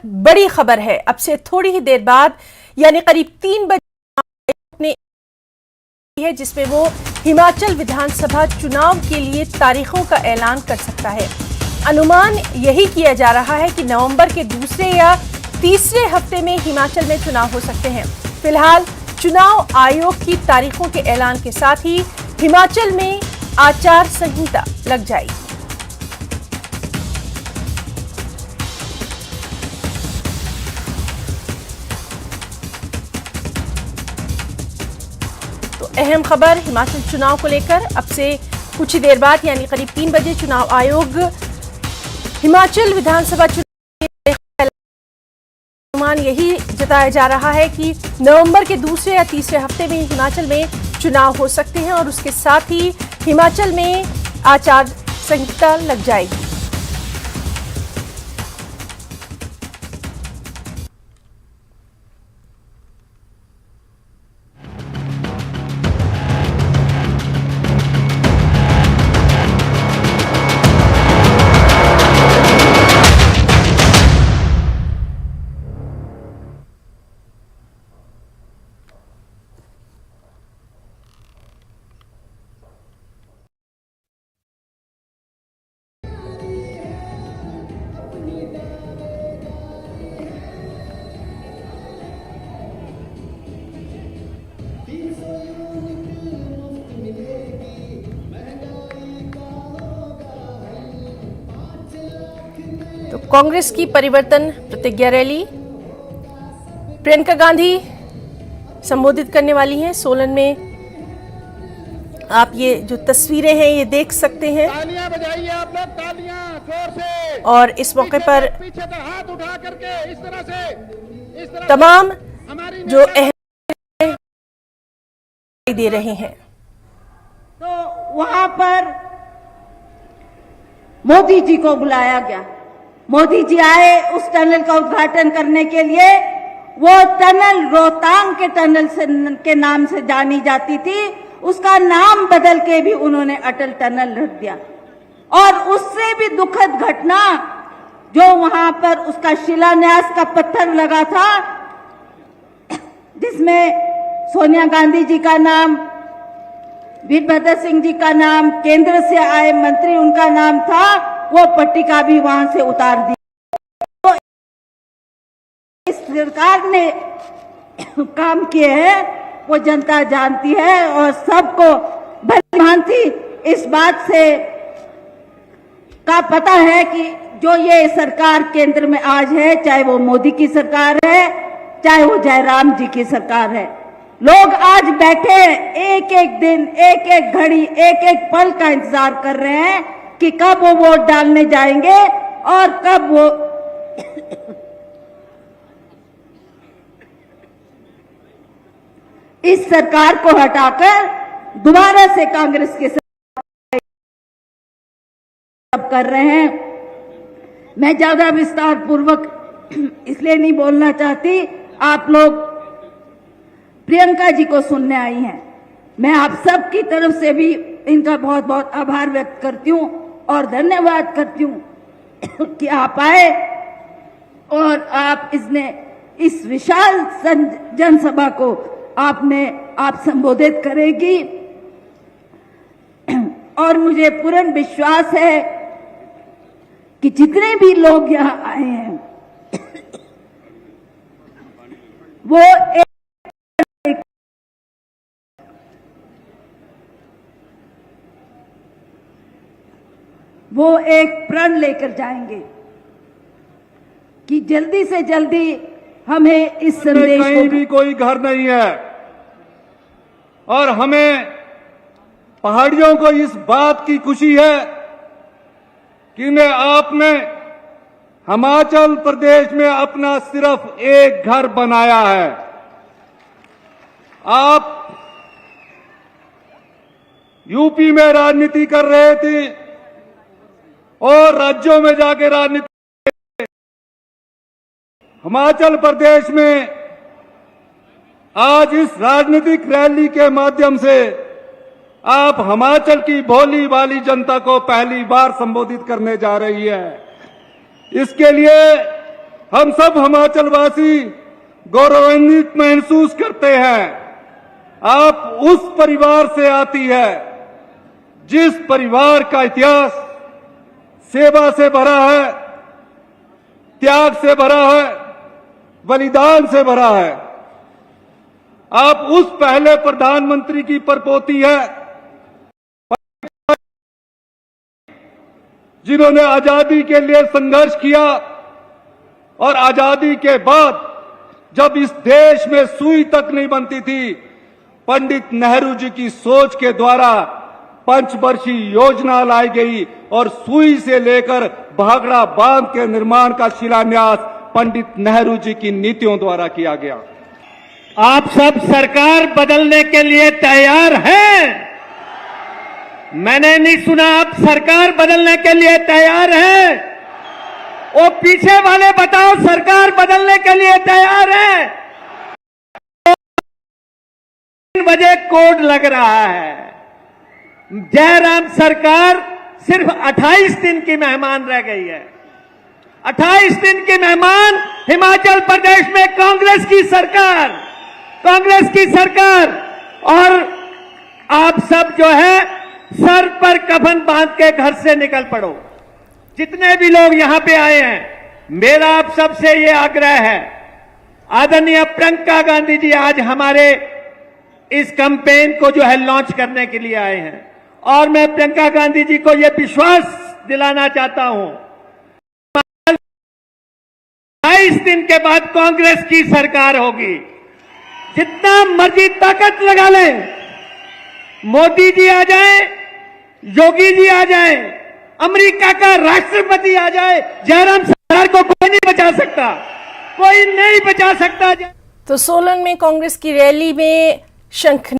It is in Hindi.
बड़ी खबर है। अब से थोड़ी ही देर बाद यानी करीब 3 बजे है जिसमें वो हिमाचल विधानसभा चुनाव के लिए तारीखों का ऐलान कर सकता है। अनुमान यही किया जा रहा है कि नवंबर के दूसरे या तीसरे हफ्ते में हिमाचल में चुनाव हो सकते हैं। फिलहाल चुनाव आयोग की तारीखों के ऐलान के साथ ही हिमाचल में आचार संहिता लग जाएगी। अहम खबर हिमाचल चुनाव को लेकर अब से कुछ ही देर बाद यानी करीब 3 बजे चुनाव आयोग हिमाचल विधानसभा चुनाव अनुमान यही जताया जा रहा है कि नवंबर के दूसरे या तीसरे हफ्ते में हिमाचल में चुनाव हो सकते हैं और उसके साथ ही हिमाचल में आचार संहिता लग जाएगी। तो कांग्रेस की परिवर्तन प्रतिज्ञा रैली प्रियंका गांधी संबोधित करने वाली हैं। सोलन में आप ये जो तस्वीरें हैं ये देख सकते हैं। तालियां बजाइए आप लोग, तालियां जोर से। और इस मौके पर पीछे तो हाथ उठा करके इस तरह तमाम जो अहम दे रहे हैं। तो वहां पर मोदी जी को बुलाया गया। मोदी जी आए उस टनल का उद्घाटन करने के लिए। वो टनल रोहतांग के टनल के नाम से जानी जाती थी, उसका नाम बदल के भी उन्होंने अटल टनल रख दिया। और उससे भी दुखद घटना जो वहां पर उसका शिलान्यास का पत्थर लगा था, जिसमें सोनिया गांधी जी का नाम, वीरभद्र सिंह जी का नाम, केंद्र से आए मंत्री उनका नाम था, वो पट्टिका भी वहां से उतार दी। तो इस सरकार ने काम किए हैं वो जनता जानती है और सबको भली भांति इस बात से का पता है कि जो ये सरकार केंद्र में आज है, चाहे वो मोदी की सरकार है, चाहे वो जयराम जी की सरकार है, लोग आज बैठे एक एक दिन, एक एक घड़ी, एक एक पल का इंतजार कर रहे हैं कि कब वो वोट डालने जाएंगे और कब वो इस सरकार को हटाकर दोबारा से कांग्रेस के साथ कर रहे हैं। मैं ज्यादा विस्तार पूर्वक इसलिए नहीं बोलना चाहती, आप लोग प्रियंका जी को सुनने आई हैं। मैं आप सब की तरफ से भी इनका बहुत बहुत आभार व्यक्त करती हूँ और धन्यवाद करती हूँ कि आप आए और आप इस विशाल जनसभा को आप संबोधित करेगी। और मुझे पूर्ण विश्वास है कि जितने भी लोग यहां आए हैं वो एक प्रण लेकर जाएंगे कि जल्दी से जल्दी हमें इस संदेश कहीं भी कोई घर नहीं है और हमें पहाड़ियों को इस बात की खुशी है कि आपने हिमाचल प्रदेश में अपना सिर्फ एक घर बनाया है। आप यूपी में राजनीति कर रहे थे और राज्यों में जाके राजनीति, हिमाचल प्रदेश में आज इस राजनीतिक रैली के माध्यम से आप हिमाचल की भोली भाली जनता को पहली बार संबोधित करने जा रही है। इसके लिए हम सब हिमाचलवासी गौरवान्वित महसूस करते हैं। आप उस परिवार से आती है जिस परिवार का इतिहास सेवा से भरा है, त्याग से भरा है, बलिदान से भरा है। आप उस पहले प्रधानमंत्री की परपोती है जिन्होंने आजादी के लिए संघर्ष किया और आजादी के बाद जब इस देश में सुई तक नहीं बनती थी, पंडित नेहरू जी की सोच के द्वारा पंचवर्षीय योजना लाई गई और सुई से लेकर भाखड़ा बांध के निर्माण का शिलान्यास पंडित नेहरू जी की नीतियों द्वारा किया गया। आप सब सरकार बदलने के लिए तैयार हैं? मैंने नहीं सुना आप सरकार बदलने के लिए तैयार हैं? वो पीछे वाले बताओ, सरकार बदलने के लिए तैयार है? 3 बजे कोड लग रहा है। जयराम सरकार सिर्फ 28 दिन की मेहमान रह गई है। 28 दिन की मेहमान हिमाचल प्रदेश में कांग्रेस की सरकार, कांग्रेस की सरकार। और आप सब जो है सर पर कफन बांध के घर से निकल पड़ो। जितने भी लोग यहां पे आए हैं, मेरा आप सबसे ये आग्रह है। आदरणीय प्रियंका गांधी जी आज हमारे इस कैंपेन को जो है लॉन्च करने के लिए आए हैं और मैं प्रियंका गांधी जी को यह विश्वास दिलाना चाहता हूं, 22 दिन के बाद कांग्रेस की सरकार होगी। जितना मर्जी ताकत लगा लें, मोदी जी आ जाए, योगी जी आ जाए, अमेरिका का राष्ट्रपति आ जाए, जयराम सरकार को कोई नहीं बचा सकता, कोई नहीं बचा सकता। तो सोलन में कांग्रेस की रैली में शंख